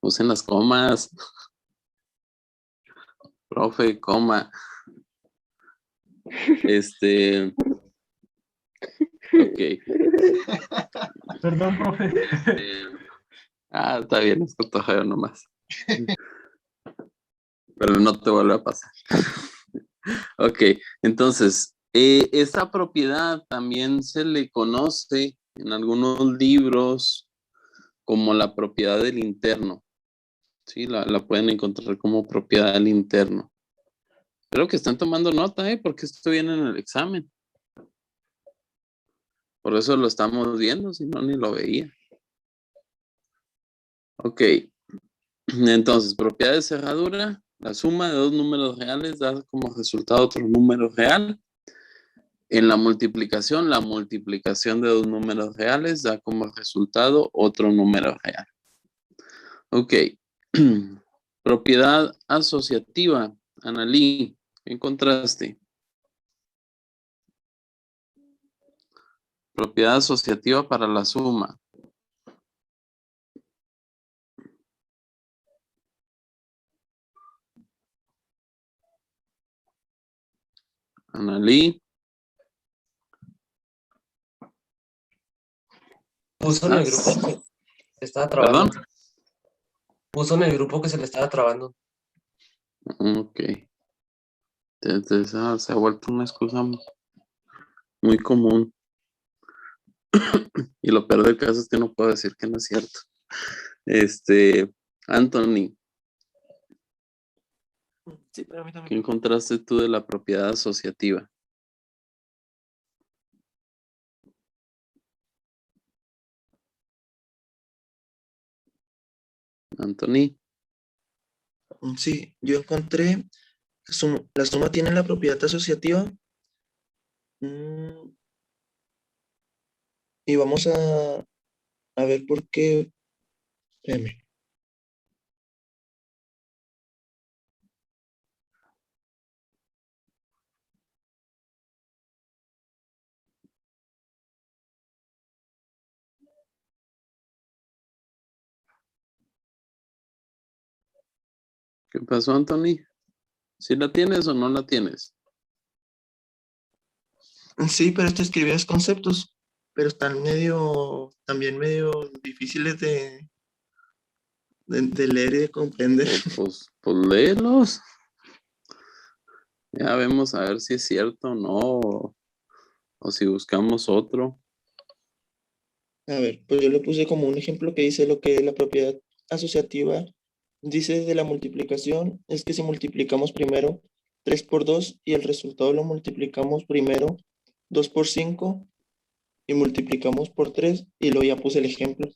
Usen las comas. Profe, coma. Ok. Perdón, profe. Está bien, es cotorreo nomás. Pero no te vuelve a pasar. Ok, entonces, esta propiedad también se le conoce en algunos libros como la propiedad del interno. Sí, la pueden encontrar como propiedad del interno. Espero que estén tomando nota, porque esto viene en el examen. Por eso lo estamos viendo, si no, ni lo veía. Ok, entonces, propiedad de cerradura, la suma de dos números reales da como resultado otro número real. En la multiplicación de dos números reales da como resultado otro número real. Ok, propiedad asociativa, Analí, ¿qué encontraste? Propiedad asociativa para la suma. Analí. Puso en el grupo que se estaba trabando. ¿Perdón? Puso en el grupo que se le estaba trabando. Ok. Se ha vuelto una excusa muy común. Y lo peor del caso es que no puedo decir que no es cierto. Anthony, Sí, pero a mí ¿qué también. encontraste tú de la propiedad asociativa? Anthony. Sí, yo encontré, la suma tiene la propiedad asociativa. Y vamos a ver por qué. Espérame. ¿Qué pasó, Anthony? ¿Sí la tienes o no la tienes? Sí, pero esto escribía los conceptos, pero están también medio difíciles de leer y de comprender. Pues léelos. Ya vemos a ver si es cierto o no, o si buscamos otro. A ver, pues yo le puse como un ejemplo que dice lo que la propiedad asociativa dice de la multiplicación, es que si multiplicamos primero 3 por 2 y el resultado lo multiplicamos primero 2 por 5 y multiplicamos por 3 y luego ya puse el ejemplo.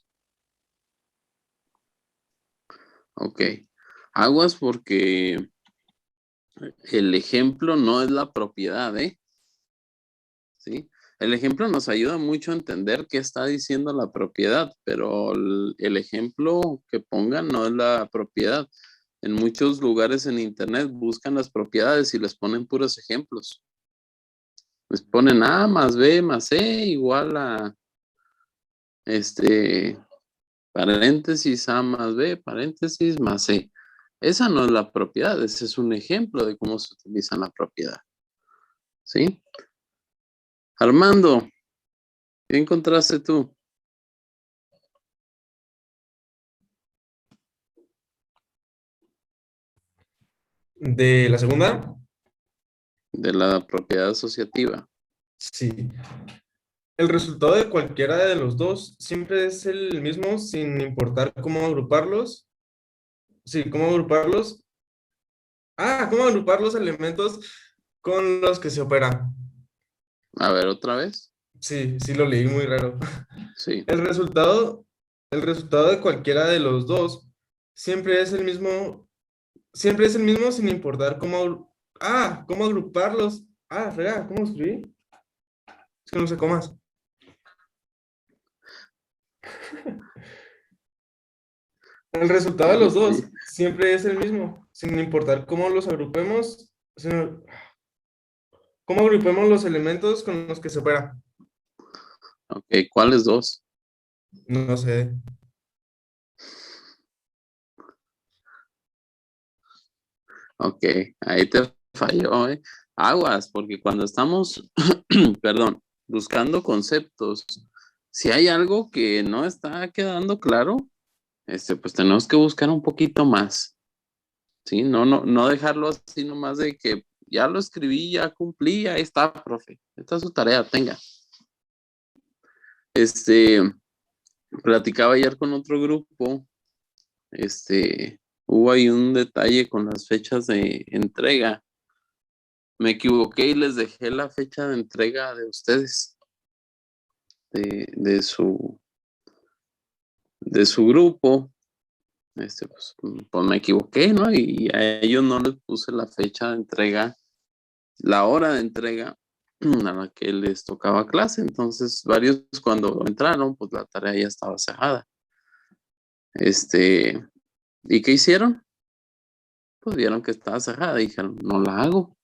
Ok. Aguas porque el ejemplo no es la propiedad, ¿sí? El ejemplo nos ayuda mucho a entender qué está diciendo la propiedad, pero el ejemplo que pongan no es la propiedad. En muchos lugares en internet buscan las propiedades y les ponen puros ejemplos. Les ponen A más B más C igual a paréntesis A más B, paréntesis más C. Esa no es la propiedad, ese es un ejemplo de cómo se utiliza la propiedad. ¿Sí? Armando, ¿qué encontraste tú? ¿De la segunda? De la propiedad asociativa. Sí. El resultado de cualquiera de los dos siempre es el mismo sin importar cómo agruparlos. Sí, cómo agruparlos. Cómo agrupar los elementos con los que se opera. A ver, otra vez. Sí, sí lo leí muy raro. Sí. El resultado de cualquiera de los dos siempre es el mismo sin importar cómo agruparlos. Frega, ¿cómo escribí? Es que no sé comas. El resultado de los dos siempre es el mismo, sin importar cómo los agrupemos, cómo agrupemos los elementos con los que se opera. Ok, ¿cuáles dos? No sé. Ok, ahí te falló, ¿eh? Aguas, porque cuando estamos, perdón, buscando conceptos, si hay algo que no está quedando claro, pues tenemos que buscar un poquito más, ¿sí? No dejarlo así nomás de que ya lo escribí, ya cumplí, ahí está, profe. Esta es su tarea, tenga. Platicaba ayer con otro grupo, hubo ahí un detalle con las fechas de entrega. Me equivoqué y les dejé la fecha de entrega de ustedes, de su grupo. Pues me equivoqué, ¿no? Y a ellos no les puse la fecha de entrega, la hora de entrega a la que les tocaba clase. Entonces, varios cuando entraron, pues la tarea ya estaba cerrada. ¿Y qué hicieron? Pues vieron que estaba cerrada y dijeron, no la hago.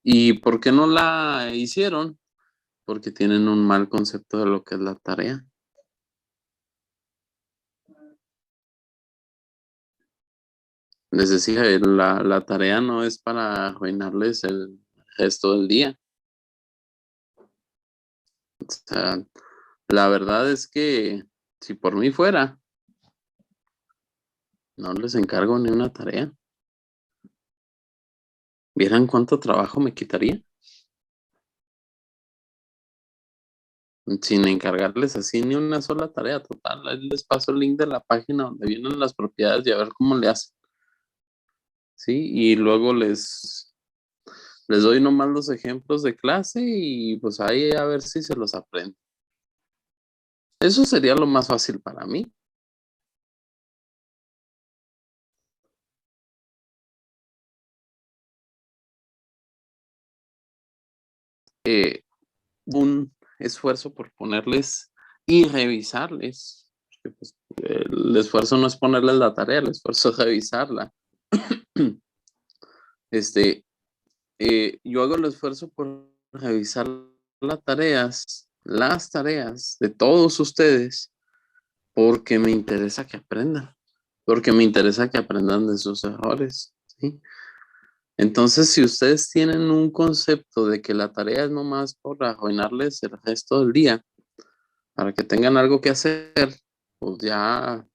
¿Y por qué no la hicieron? Porque tienen un mal concepto de lo que es la tarea. Les decía, la tarea no es para arruinarles el resto del día. O sea, la verdad es que si por mí fuera, no les encargo ni una tarea. ¿Vieran cuánto trabajo me quitaría? Sin encargarles así ni una sola tarea total. Ahí les paso el link de la página donde vienen las propiedades y a ver cómo le hacen. ¿Sí? Y luego les doy nomás los ejemplos de clase y pues ahí a ver si se los aprenden. Eso sería lo más fácil para mí. Un esfuerzo por ponerles y revisarles. Porque, pues, el esfuerzo no es ponerles la tarea, el esfuerzo es revisarla. Yo hago el esfuerzo por revisar las tareas de todos ustedes, porque me interesa que aprendan, porque me interesa que aprendan de sus errores, ¿sí? Entonces, si ustedes tienen un concepto de que la tarea es nomás por arruinarles el resto del día, para que tengan algo que hacer, pues ya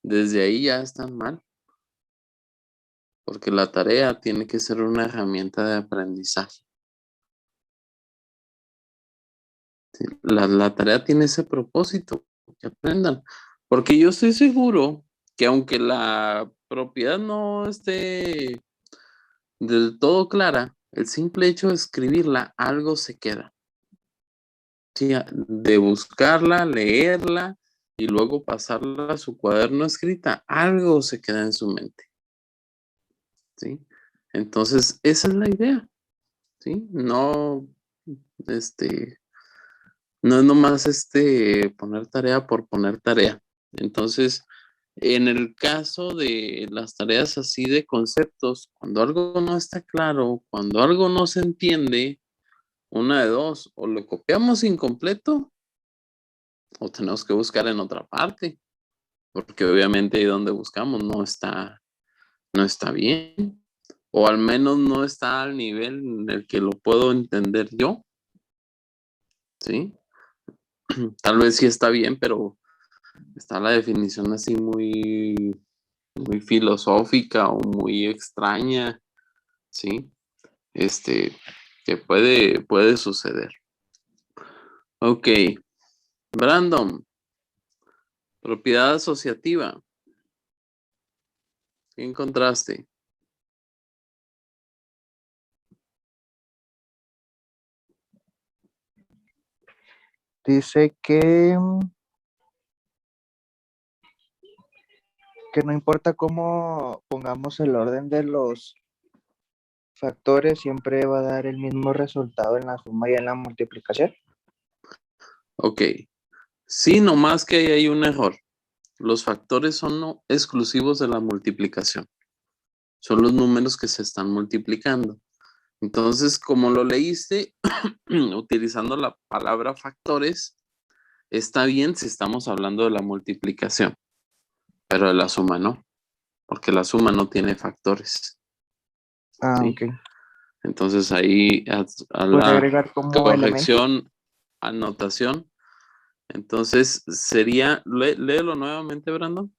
desde ahí ya están mal, porque la tarea tiene que ser una herramienta de aprendizaje. ¿Sí? La tarea tiene ese propósito, que aprendan, porque yo estoy seguro que aunque la propiedad no esté del todo clara, el simple hecho de escribirla, algo se queda. Sí, de buscarla, leerla y luego pasarla a su cuaderno escrita, algo se queda en su mente. ¿Sí? Entonces, esa es la idea. ¿Sí? No, no es nomás poner tarea por poner tarea. Entonces, en el caso de las tareas así de conceptos, cuando algo no está claro, cuando algo no se entiende, una de dos, o lo copiamos incompleto o tenemos que buscar en otra parte, porque obviamente ahí donde buscamos no está bien, o al menos no está al nivel en el que lo puedo entender yo, ¿sí? Tal vez sí está bien, pero está la definición así muy, muy filosófica o muy extraña, ¿sí? Que puede suceder. Ok. Brandon, propiedad asociativa. ¿Qué encontraste? Dice que no importa cómo pongamos el orden de los factores, siempre va a dar el mismo resultado en la suma y en la multiplicación. Ok. Sí, nomás que ahí hay un error. Los factores son no exclusivos de la multiplicación. Son los números que se están multiplicando. Entonces, como lo leíste, utilizando la palabra factores, está bien si estamos hablando de la multiplicación. pero la suma no, porque la suma no tiene factores. Ah, Sí. ok. Entonces ahí a Puede la agregar como elemento corrección, anotación. Entonces sería, léelo nuevamente, Brandon.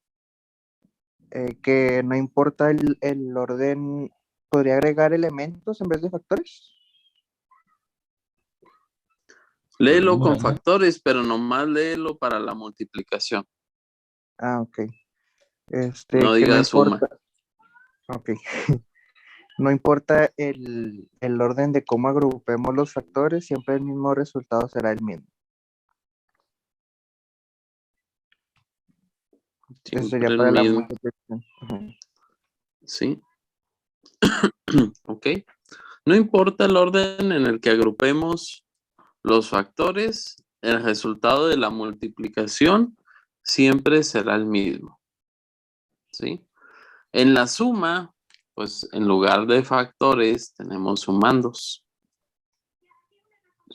que no importa el orden, podría agregar elementos en vez de factores. Léelo con Bueno. factores, pero nomás léelo para la multiplicación. Ah, ok. No Que digas suma. importa. Ok. No importa el orden de cómo agrupemos los factores, siempre el mismo resultado será el mismo. Eso Siempre sería el para la mismo. multiplicación. Ujú. ¿Sí? Ok. No importa el orden en el que agrupemos los factores, el resultado de la multiplicación siempre será el mismo. ¿Sí? En la suma, pues en lugar de factores tenemos sumandos.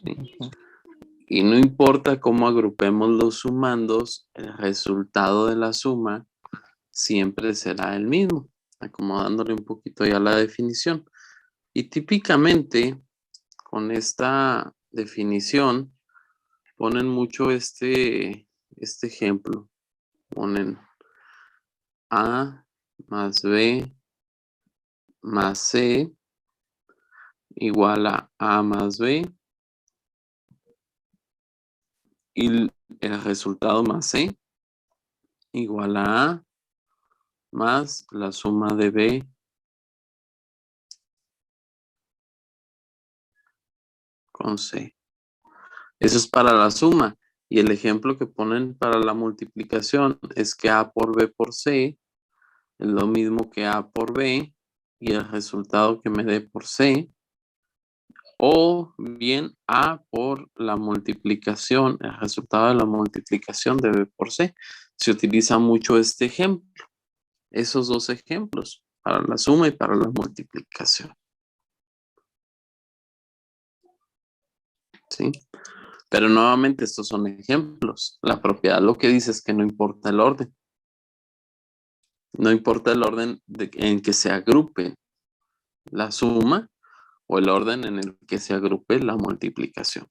¿Sí? Y no importa cómo agrupemos los sumandos, el resultado de la suma siempre será el mismo, acomodándole un poquito ya la definición. Y típicamente con esta definición ponen mucho este ejemplo. Ponen A más B más C igual a A más B y el resultado más C igual a A más la suma de B con C. Eso es para la suma. Y el ejemplo que ponen para la multiplicación es que A por B por C es lo mismo que A por B y el resultado que me dé por C. O bien A por la multiplicación, el resultado de la multiplicación de B por C. Se utiliza mucho este ejemplo. Esos dos ejemplos, para la suma y para la multiplicación. ¿Sí? Pero nuevamente estos son ejemplos. La propiedad lo que dice es que no importa el orden. No importa el orden en que se agrupe la suma o el orden en el que se agrupe la multiplicación.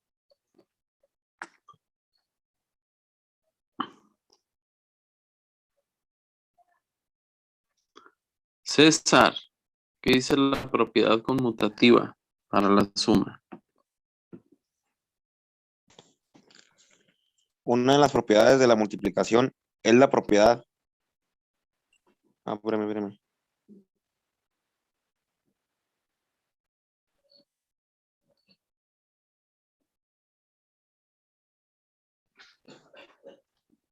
César, ¿qué dice la propiedad conmutativa para la suma? Una de las propiedades de la multiplicación es la propiedad. Espérame.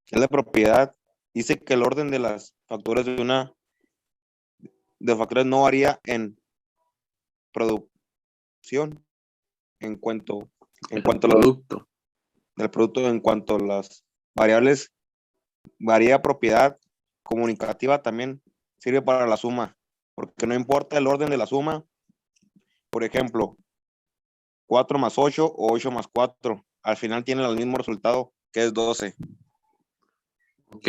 Es la propiedad. Dice que el orden de las factores de factores no varía en producción en cuanto El a producto. del producto, en cuanto a las variables, varía propiedad comunicativa también sirve para la suma, porque no importa el orden de la suma. Por ejemplo, 4 más 8 o 8 más 4, al final tienen el mismo resultado, que es 12. ¿Ok?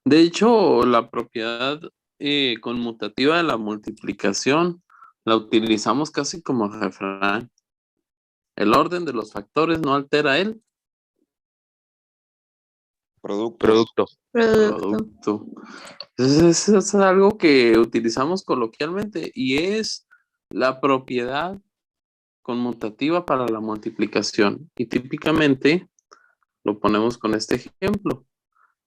De hecho, la propiedad conmutativa de la multiplicación la utilizamos casi como refrán. El orden de los factores no altera el Producto. producto. Entonces, eso es algo que utilizamos coloquialmente y es la propiedad conmutativa para la multiplicación. Y típicamente lo ponemos con este ejemplo.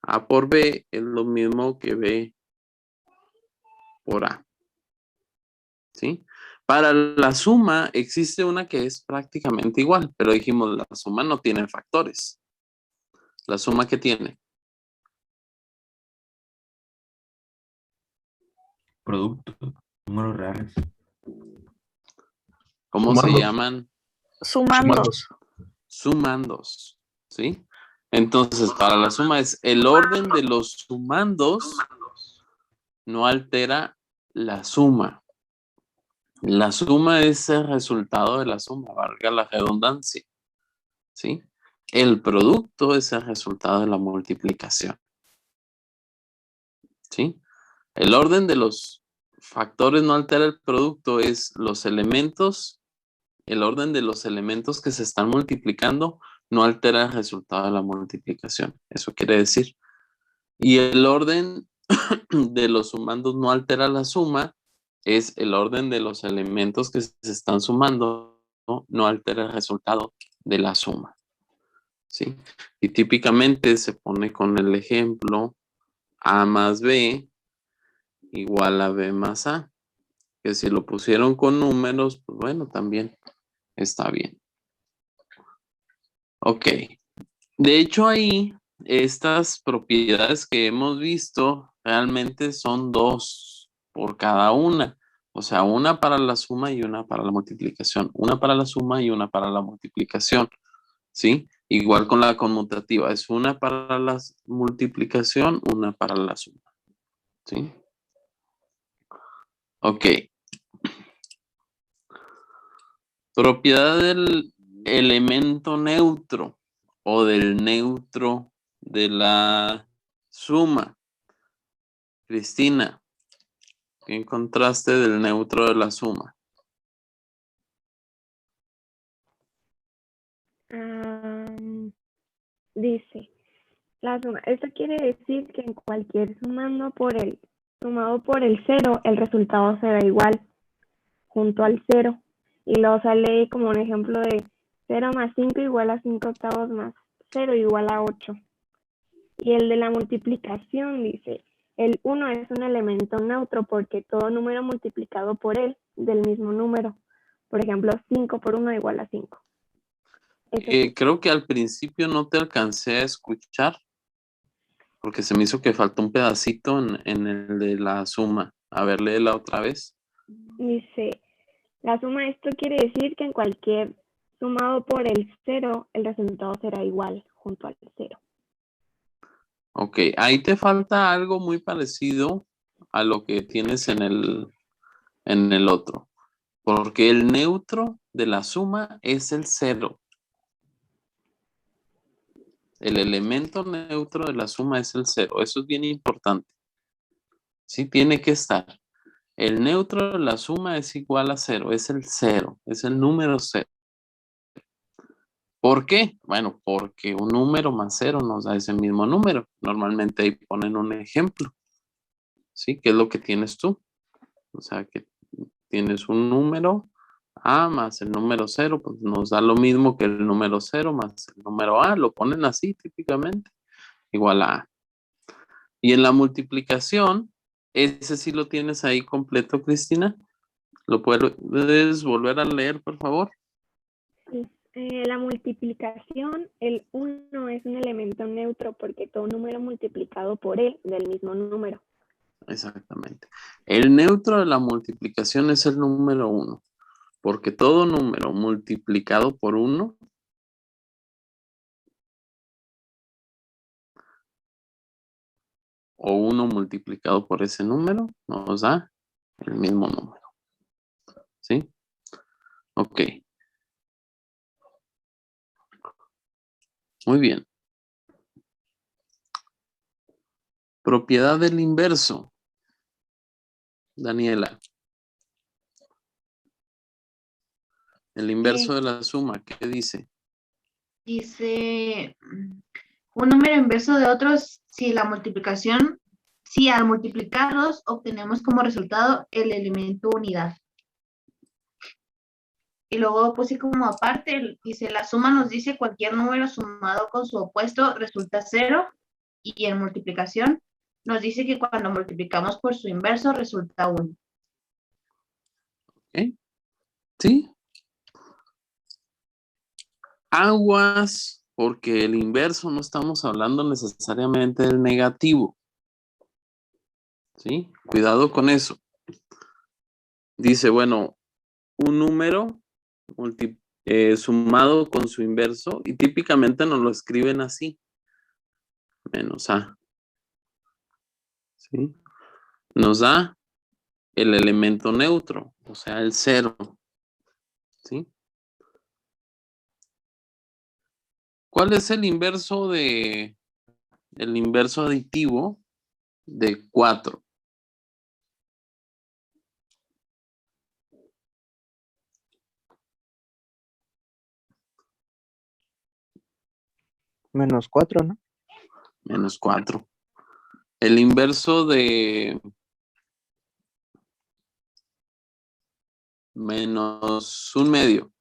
A por B es lo mismo que B por A. ¿Sí? Para la suma existe una que es prácticamente igual, pero dijimos la suma no tiene factores. ¿La suma qué tiene? Producto, números reales. ¿Cómo se Sumandos. llaman? Sumandos. Sumandos. ¿Sí? Entonces, para la suma es el orden de los sumandos no altera la suma. La suma es el resultado de la suma, valga la redundancia. ¿Sí? El producto es el resultado de la multiplicación. ¿sí? El orden de los factores no altera el producto, es los elementos, el orden de los elementos que se están multiplicando no altera el resultado de la multiplicación. Eso quiere decir. Y el orden de los sumandos no altera la suma, es el orden de los elementos que se están sumando, no altera el resultado de la suma. ¿Sí? Y típicamente se pone con el ejemplo A más B igual a B más A. Que si lo pusieron con números, pues bueno, también está bien. Ok. De hecho, ahí, estas propiedades que hemos visto realmente son 2 por cada una. O sea, una para la suma y una para la multiplicación. Una para la suma y una para la multiplicación. ¿Sí? Igual con la conmutativa. Es una para la multiplicación, una para la suma. ¿Sí? Ok. Propiedad del elemento neutro o del neutro de la suma. Cristina, ¿qué encontraste del neutro de la suma? Dice, la suma. Esto quiere decir que en cualquier sumado por el 0, el resultado será igual, junto al 0. Y luego sale como un ejemplo de 0 más 5 igual a 5 octavos más 0 igual a 8. Y el de la multiplicación dice, el 1 es un elemento neutro porque todo número multiplicado por él del mismo número. Por ejemplo, 5 por 1 igual a 5. Creo que al principio no te alcancé a escuchar porque se me hizo que faltó un pedacito en el de la suma. A ver, léela otra vez. Dice, la suma, esto quiere decir que en cualquier sumado por el 0, el resultado será igual, junto al 0. Ok, ahí te falta algo muy parecido a lo que tienes en el otro. Porque el neutro de la suma es el 0. El elemento neutro de la suma es el 0. Eso es bien importante. Sí, tiene que estar. El neutro de la suma es igual a 0. Es el 0. Es el número 0. ¿Por qué? Bueno, porque un número más 0 nos da ese mismo número. Normalmente ahí ponen un ejemplo. ¿Sí? ¿Qué es lo que tienes tú? O sea, que tienes un número A más el número 0, pues nos da lo mismo que el número 0 más el número A. Lo ponen así típicamente. Igual a A. Y en la multiplicación, ese sí lo tienes ahí completo, Cristina. ¿Lo puedes volver a leer, por favor? Sí. La multiplicación, el 1 es un elemento neutro porque todo número multiplicado por él del mismo número. Exactamente. El neutro de la multiplicación es el número 1, porque todo número multiplicado por 1 o 1 multiplicado por ese número nos da el mismo número. ¿Sí? Ok. Muy bien. Propiedad del inverso. Daniela. El inverso de la suma, ¿qué dice? Dice un número inverso de otros si al multiplicarlos obtenemos como resultado el elemento unidad. Y luego puse como aparte, dice la suma nos dice cualquier número sumado con su opuesto resulta 0 y en multiplicación nos dice que cuando multiplicamos por su inverso resulta 1. ¿Ok? ¿Sí? Aguas, porque el inverso no estamos hablando necesariamente del negativo. ¿Sí? Cuidado con eso. Dice, bueno, un número sumado con su inverso y típicamente nos lo escriben así. Menos A. ¿Sí? Nos da el elemento neutro, o sea, el 0. ¿Sí? ¿Cuál es el inverso aditivo? de 4. Menos 4, ¿no? Menos 4. El inverso de menos 1/2.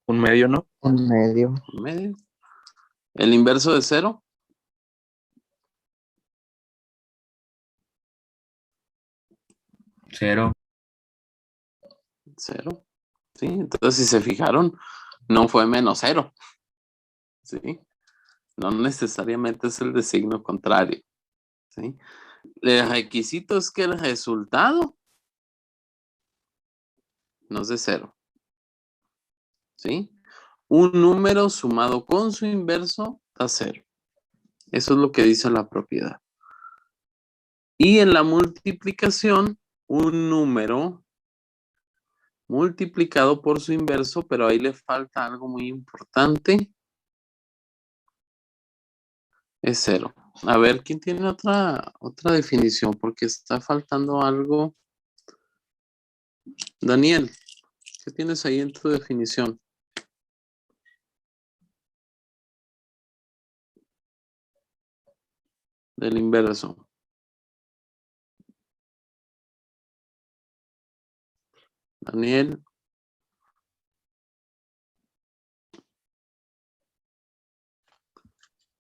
Un medio, ¿no? Un medio. 1/2. El inverso de 0. 0. 0. ¿Sí? Entonces, si se fijaron, no fue menos 0. ¿Sí? No necesariamente es el de signo contrario. ¿Sí? El requisito es que el resultado no es de 0. ¿Sí? Un número sumado con su inverso da 0. Eso es lo que dice la propiedad. Y en la multiplicación, un número multiplicado por su inverso, pero ahí le falta algo muy importante. Es 0. A ver, ¿quién tiene otra definición? Porque está faltando algo. Daniel, ¿qué tienes ahí en tu definición? Del inverso. Daniel.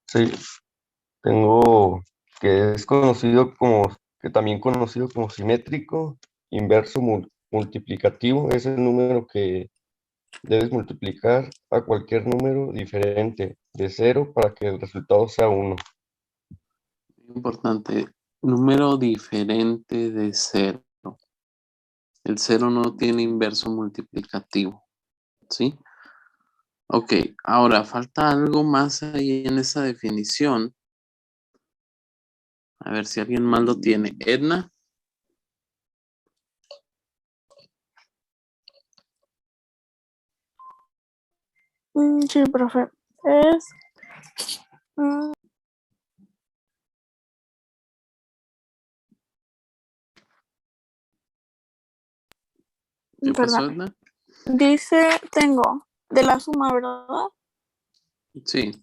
Sí, tengo que es conocido como, que también conocido como simétrico, inverso multiplicativo, es el número que debes multiplicar a cualquier número diferente de 0 para que el resultado sea 1. Importante. Número diferente de 0. El 0 no tiene inverso multiplicativo. ¿Sí? Ok, ahora falta algo más ahí en esa definición. A ver si alguien más lo tiene. Edna. Sí, profe. Es... ¿Qué pasó, perdón. Edna? Dice, tengo, de la suma, ¿verdad? Sí.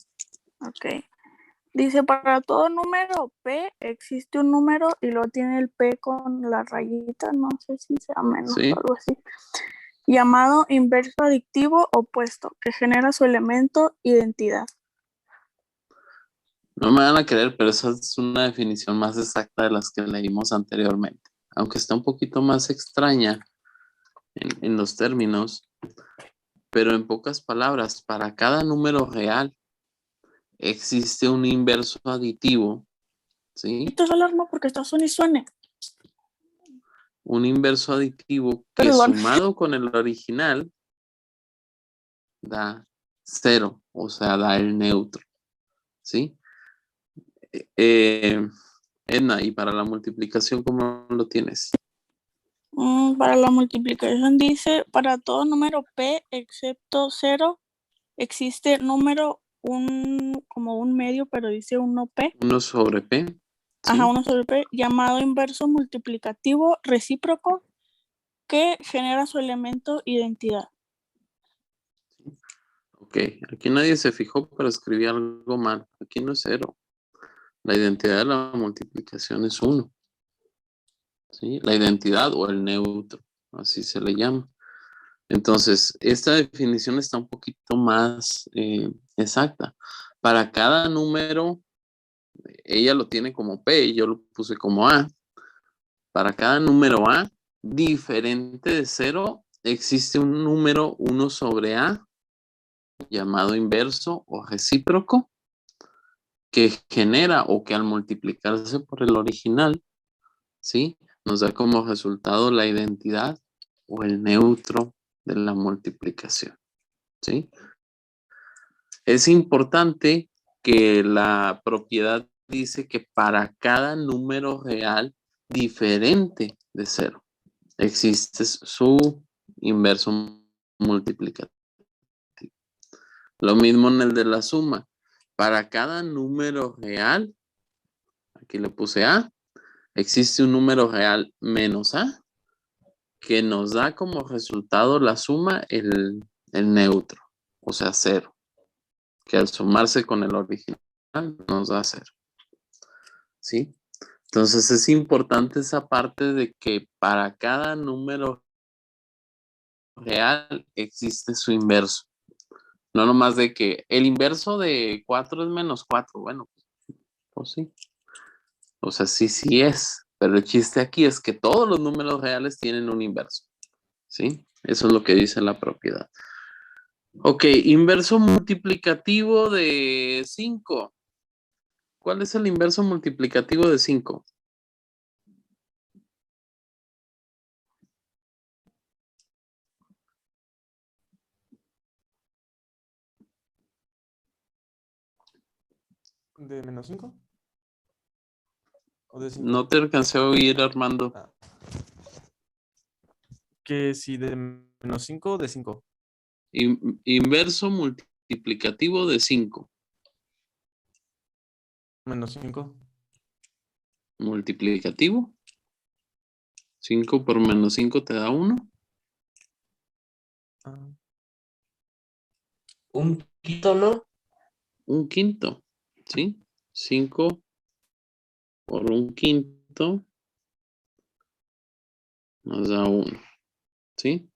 Ok. Dice, para todo número P existe un número y luego tiene el P con la rayita, no sé si sea menos Sí. o algo así, llamado inverso aditivo opuesto, que genera su elemento identidad. No me van a creer, pero esa es una definición más exacta de las que leímos anteriormente. Aunque está un poquito más extraña en los términos, pero en pocas palabras, para cada número real existe un inverso aditivo, ¿sí? Esto es alarma porque está suene y suene. Un inverso aditivo que Perdón. sumado con el original da 0, o sea, da el neutro, ¿sí? Edna, ¿y para la multiplicación cómo lo tienes? Para la multiplicación dice, para todo número P excepto 0, existe número como un medio, pero dice 1P. 1 sobre P. ¿sí? Ajá, 1 sobre P, llamado inverso multiplicativo recíproco, que genera su elemento identidad. Ok, aquí nadie se fijó, pero escribí algo mal. Aquí no es 0. La identidad de la multiplicación es 1. ¿Sí? La identidad o el neutro, así se le llama. Entonces, esta definición está un poquito más exacta. Para cada número, ella lo tiene como P y yo lo puse como A. Para cada número A, diferente de 0, existe un número 1 sobre A, llamado inverso o recíproco, que genera o que al multiplicarse por el original, ¿sí? Nos da como resultado la identidad o el neutro de la multiplicación, ¿sí? Es importante que la propiedad dice que para cada número real diferente de 0 existe su inverso multiplicativo. Lo mismo en el de la suma. Para cada número real aquí le puse A, existe un número real menos A, que nos da como resultado la suma el neutro, o sea, 0, que al sumarse con el original nos da 0. ¿Sí? Entonces es importante esa parte de que para cada número real existe su inverso. No nomás de que el inverso de 4 es menos 4. Bueno, pues sí. O sea, sí es. Pero el chiste aquí es que todos los números reales tienen un inverso. ¿Sí? Eso es lo que dice la propiedad. Ok, inverso multiplicativo de 5. ¿Cuál es el inverso multiplicativo de 5? ¿De menos 5? ¿O de 5? No te alcancé a oír, Armando. Que si de menos 5 o de 5. Inverso multiplicativo de 5. Menos 5. Multiplicativo. 5 por menos 5 te da 1. Un quinto, ¿no? Un quinto. ¿Sí? 5 por un quinto nos da 1. ¿Sí?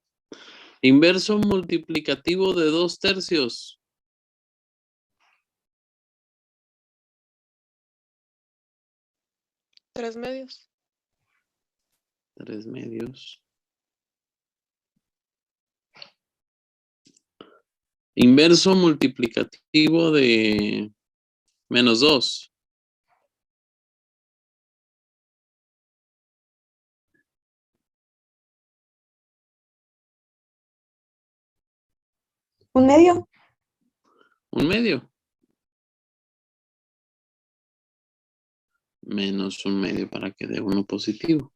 Inverso multiplicativo de 2 tercios. Tres medios. 3 medios. Inverso multiplicativo de menos 2. Un medio. Un medio. Menos un medio para que dé 1 positivo.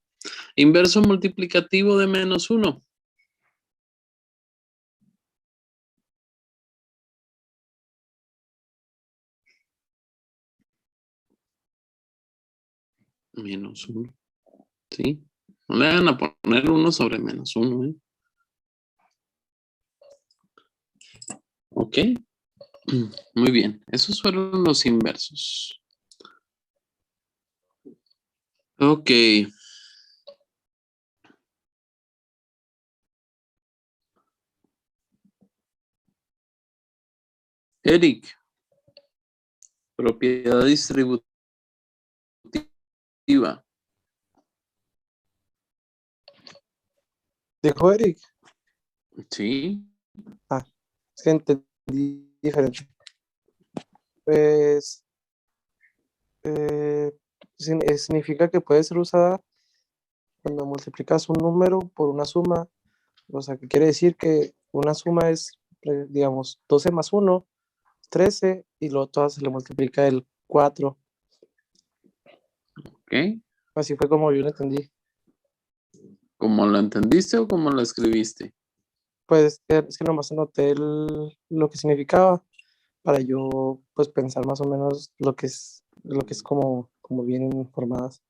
Inverso multiplicativo de menos 1. Menos 1. ¿Sí? No le van a poner 1 sobre menos 1, ¿eh? Ok. Muy bien. Esos fueron los inversos. Ok. Eric. Propiedad distributiva. ¿Dijo Eric? Sí. Es que entendí diferente. Pues significa que puede ser usada cuando multiplicas un número por una suma. O sea, que quiere decir que una suma es, digamos, 12 más 1, 13, y luego todo se le multiplica el 4. Ok. Así fue como yo lo entendí. ¿Cómo lo entendiste o cómo lo escribiste? Pues es que nomás anoté lo que significaba para yo pues pensar más o menos lo que es como vienen formadas.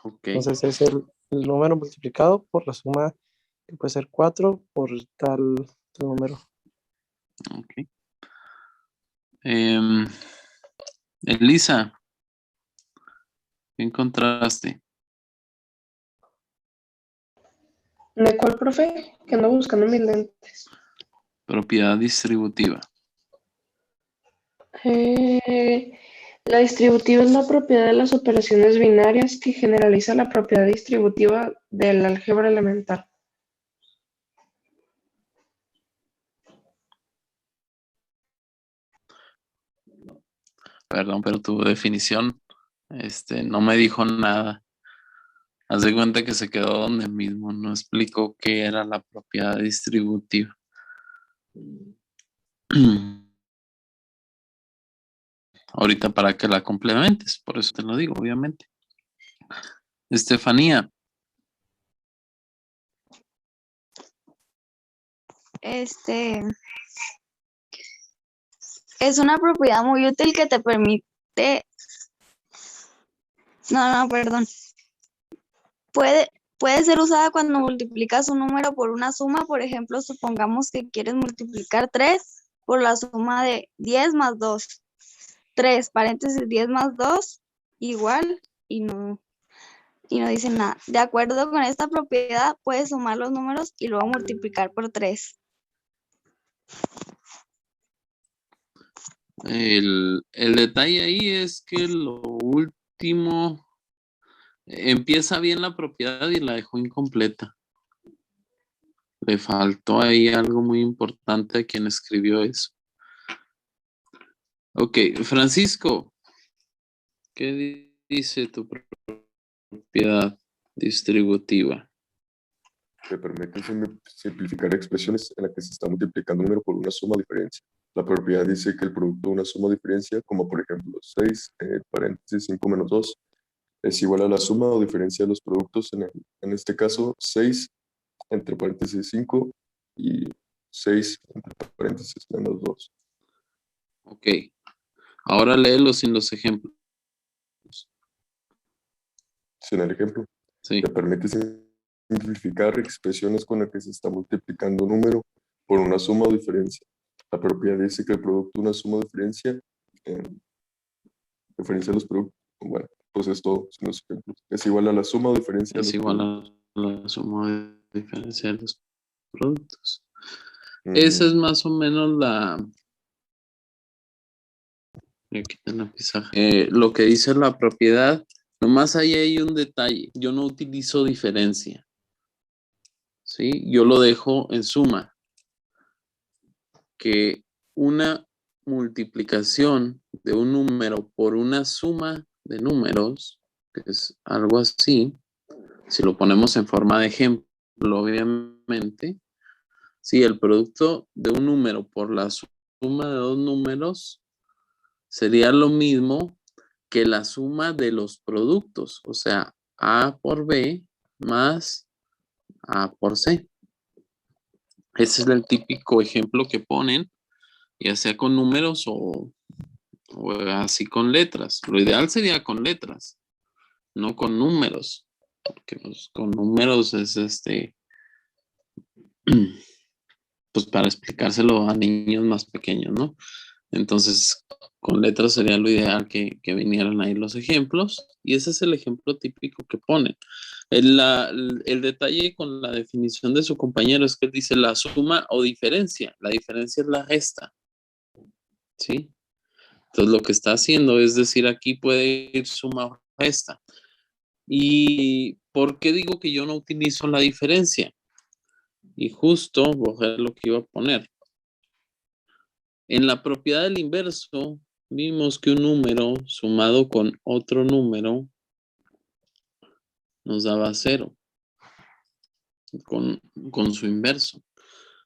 Okay. Entonces es el número multiplicado por la suma, que puede ser 4 por tal número. Ok. Elisa, ¿qué encontraste? ¿De cuál, profe? Que ando buscando mis lentes. Propiedad distributiva. La distributiva es la propiedad de las operaciones binarias que generaliza la propiedad distributiva del álgebra elemental. Perdón, pero tu definición no me dijo nada. Haz de cuenta que se quedó donde mismo, no explicó qué era la propiedad distributiva. Ahorita para que la complementes, por eso te lo digo, obviamente. Estefanía. Es una propiedad muy útil que te permite No, perdón. Puede ser usada cuando multiplicas un número por una suma. Por ejemplo, supongamos que quieres multiplicar 3 por la suma de 10 más 2. 3, paréntesis, 10 más 2, igual, y no dice nada. De acuerdo con esta propiedad, puedes sumar los números y luego multiplicar por 3. El detalle ahí es que lo último empieza bien la propiedad y la dejó incompleta. Le faltó ahí algo muy importante a quien escribió eso. Ok, Francisco, ¿qué dice tu propiedad distributiva? Que permite simplificar expresiones en las que se está multiplicando un número por una suma o diferencia. La propiedad dice que el producto de una suma o diferencia, como por ejemplo 6, paréntesis 5 menos 2, es igual a la suma o diferencia de los productos, en este caso 6 entre paréntesis 5 y 6 entre paréntesis menos 2. Ok, ahora léelo sin los ejemplos. Sin el ejemplo. Sí. Que permite simplificar expresiones con las que se está multiplicando un número por una suma o diferencia. La propiedad dice que el producto de una suma o diferencia, diferencia de los productos, bueno, pues es todo, sin los ejemplos. Es igual a la suma o diferencia de los productos. Es igual a la suma o diferencia de los productos. Esa es más o menos aquí está el pizarra. Lo que dice la propiedad, nomás ahí hay un detalle. Yo no utilizo diferencia. ¿Sí? Yo lo dejo en suma. Que una multiplicación de un número por una suma de números, que es algo así, si lo ponemos en forma de ejemplo, obviamente, si el producto de un número por la suma de dos números sería lo mismo que la suma de los productos, o sea, A por B más A por C. Ese es el típico ejemplo que ponen, ya sea con números o así con letras. Lo ideal sería con letras, no con números, porque pues, con números es pues para explicárselo a niños más pequeños, ¿no? Entonces, con letras sería lo ideal que vinieran ahí los ejemplos, y ese es el ejemplo típico que ponen. El detalle con la definición de su compañero es que él dice la suma o diferencia. La diferencia es la resta, ¿sí? Entonces, lo que está haciendo es decir, aquí puede ir suma o resta. ¿Y por qué digo que yo no utilizo la diferencia? Y justo voy a ver lo que iba a poner. En la propiedad del inverso, vimos que un número sumado con otro número nos daba 0 con su inverso,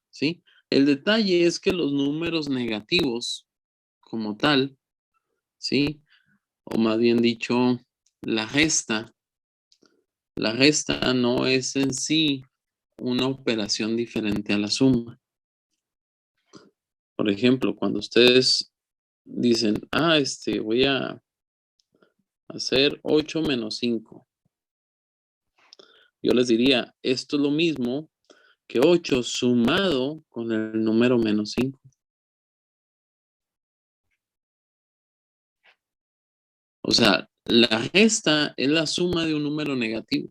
¿sí? El detalle es que los números negativos, como tal, ¿sí? O más bien dicho, la resta no es en sí una operación diferente a la suma. Por ejemplo, cuando ustedes dicen, voy a hacer 8 menos 5. Yo les diría, esto es lo mismo que 8 sumado con el número menos 5. O sea, la resta es la suma de un número negativo.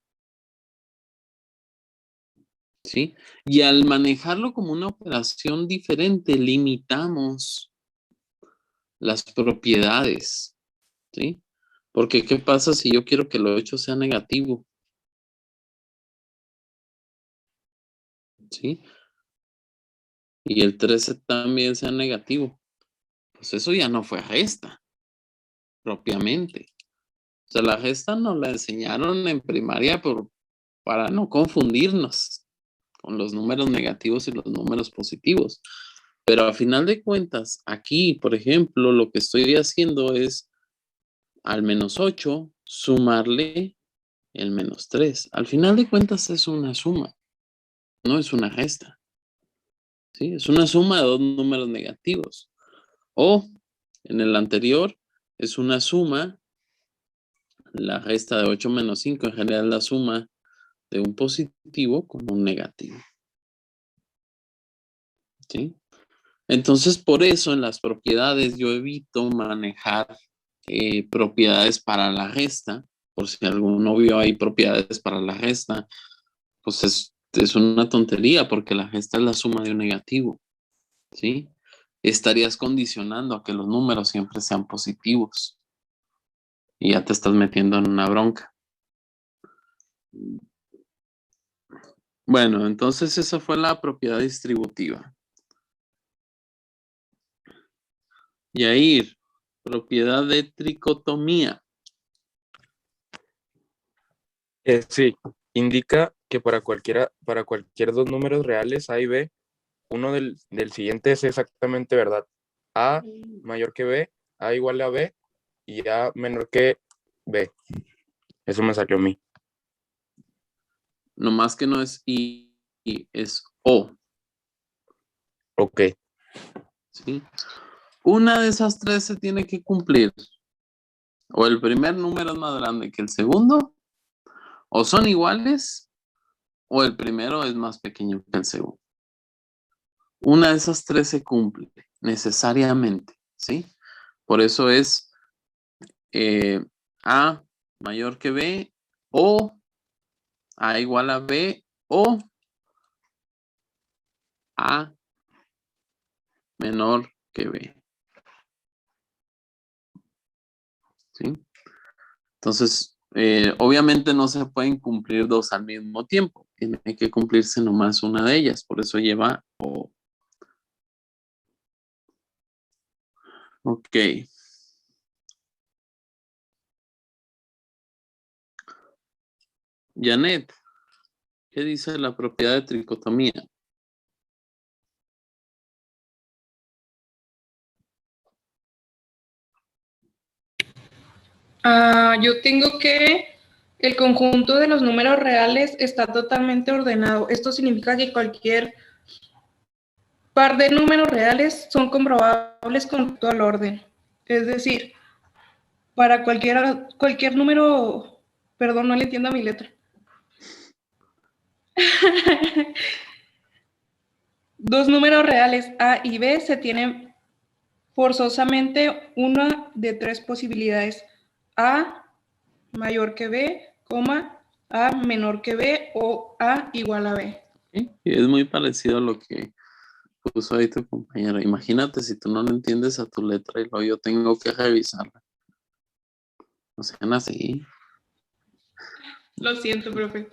¿Sí? Y al manejarlo como una operación diferente, limitamos las propiedades. ¿Sí? Porque, ¿qué pasa si yo quiero que el 8 sea negativo? ¿Sí? Y el 13 también sea negativo. Pues eso ya no fue resta, propiamente. O sea, la resta nos la enseñaron en primaria para no confundirnos con los números negativos y los números positivos. Pero a final de cuentas, aquí, por ejemplo, lo que estoy haciendo es al menos 8 sumarle el menos 3. Al final de cuentas es una suma, no es una resta. ¿Sí? Es una suma de dos números negativos. O en el anterior es una suma La resta de 8 menos 5 en general es la suma de un positivo con un negativo. ¿Sí? Entonces, por eso en las propiedades yo evito manejar propiedades para la resta. Por si alguno vio ahí propiedades para la resta, pues es una tontería porque la resta es la suma de un negativo. ¿Sí? Estarías condicionando a que los números siempre sean positivos. Y ya te estás metiendo en una bronca. Bueno, entonces esa fue la propiedad distributiva. Yair, propiedad de tricotomía. Sí, indica que para cualquier dos números reales A y B, uno del siguiente es exactamente verdad. A mayor que B, A igual a B y A menor que B. Eso me salió a mí. Nomás que no es I, es O. Ok. ¿Sí? Una de esas tres se tiene que cumplir. O el primer número es más grande que el segundo, o son iguales, o el primero es más pequeño que el segundo. Una de esas tres se cumple necesariamente, ¿sí? Por eso es A mayor que B, o A igual a B, o A menor que B. ¿Sí? Entonces, obviamente no se pueden cumplir dos al mismo tiempo. Tiene que cumplirse nomás una de ellas. Por eso lleva O. Ok. Janet, ¿qué dice la propiedad de tricotomía? Yo tengo que el conjunto de los números reales está totalmente ordenado. Esto significa que cualquier par de números reales son comprobables con todo el orden. Es decir, para cualquier número, perdón, no le entiendo a mi letra. Dos números reales A y B se tienen forzosamente una de tres posibilidades. A mayor que B, A menor que B o A igual a B. ¿Sí? Y es muy parecido a lo que puso ahí tu compañera. Imagínate si tú no le entiendes a tu letra y luego yo tengo que revisarla. No sean así. Lo siento, profe.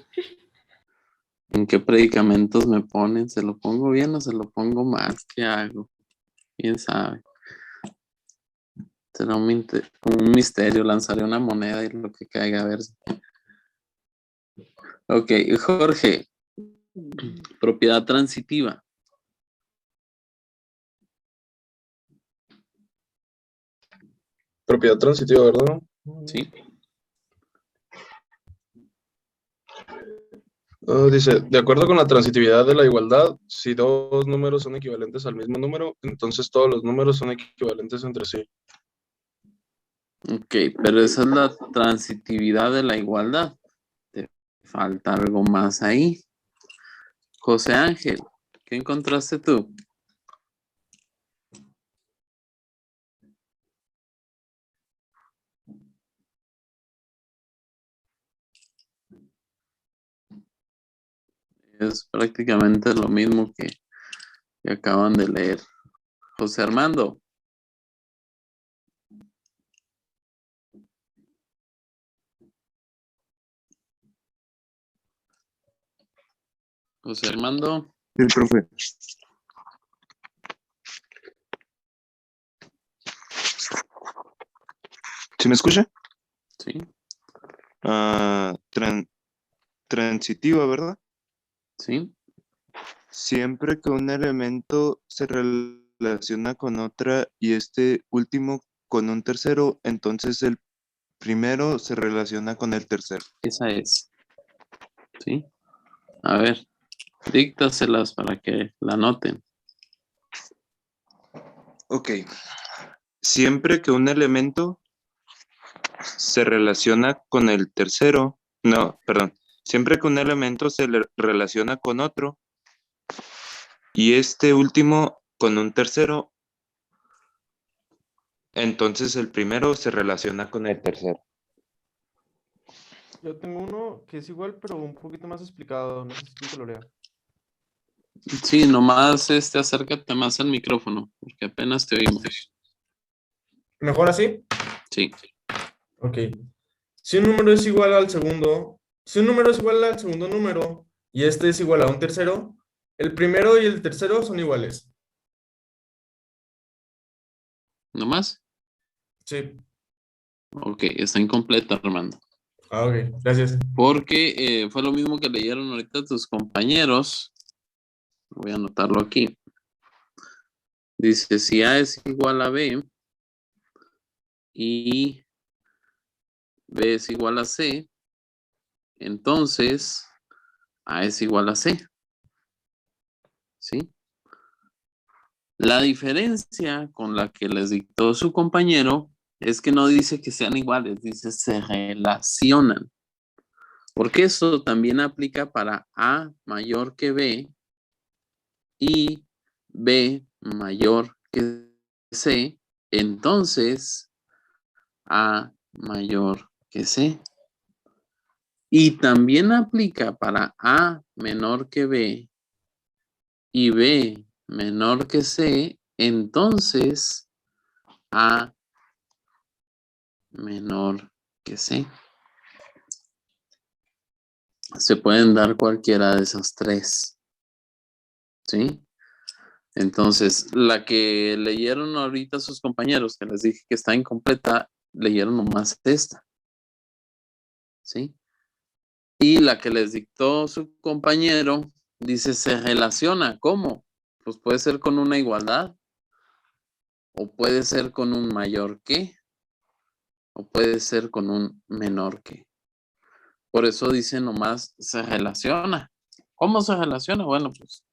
¿En qué predicamentos me ponen? ¿Se lo pongo bien o se lo pongo mal? ¿Qué hago? ¿Quién sabe? Será un misterio. Lanzaré una moneda y lo que caiga a ver. Ok, Jorge. Propiedad transitiva. Propiedad transitiva, ¿verdad? Sí. Dice, de acuerdo con la transitividad de la igualdad, si dos números son equivalentes al mismo número, entonces todos los números son equivalentes entre sí. Ok, pero esa es la transitividad de la igualdad. Te falta algo más ahí. José Ángel, ¿qué encontraste tú? Es prácticamente lo mismo que acaban de leer. José Armando. José Armando. Sí, profe. ¿Sí me escucha? Sí. Transitiva, ¿verdad? Sí. Siempre que un elemento se relaciona con otra y este último con un tercero, entonces el primero se relaciona con el tercero. Esa es. ¿Sí? A ver, díctaselas para que la noten. Ok. Siempre que un elemento se relaciona con el tercero. No, perdón. Siempre que un elemento se relaciona con otro y este último con un tercero, entonces el primero se relaciona con el tercero. Yo tengo uno que es igual, pero un poquito más explicado. No sé si tú te lo leas. Sí, nomás acércate más al micrófono, porque apenas te oímos. ¿Mejor así? Sí. Ok. Si un número es igual al segundo, si un número es igual al segundo número y este es igual a un tercero, el primero y el tercero son iguales. ¿Nomás? Sí. Ok, está incompleta, Armando. Ah, ok, gracias. Porque fue lo mismo que leyeron ahorita tus compañeros. Voy a anotarlo aquí. Dice, si A es igual a B y B es igual a C, entonces A es igual a C. ¿Sí? La diferencia con la que les dictó su compañero es que no dice que sean iguales, dice se relacionan. Porque eso también aplica para A mayor que B y B mayor que C, entonces A mayor que C. Y también aplica para A menor que B y B menor que C, entonces A menor que C. Se pueden dar cualquiera de esas tres. ¿Sí? Entonces, la que leyeron ahorita sus compañeros, que les dije que está incompleta, leyeron nomás esta. ¿Sí? Y la que les dictó su compañero, dice, se relaciona. ¿Cómo? Pues puede ser con una igualdad, o puede ser con un mayor que, o puede ser con un menor que. Por eso dice nomás se relaciona. ¿Cómo se relaciona? Bueno, pues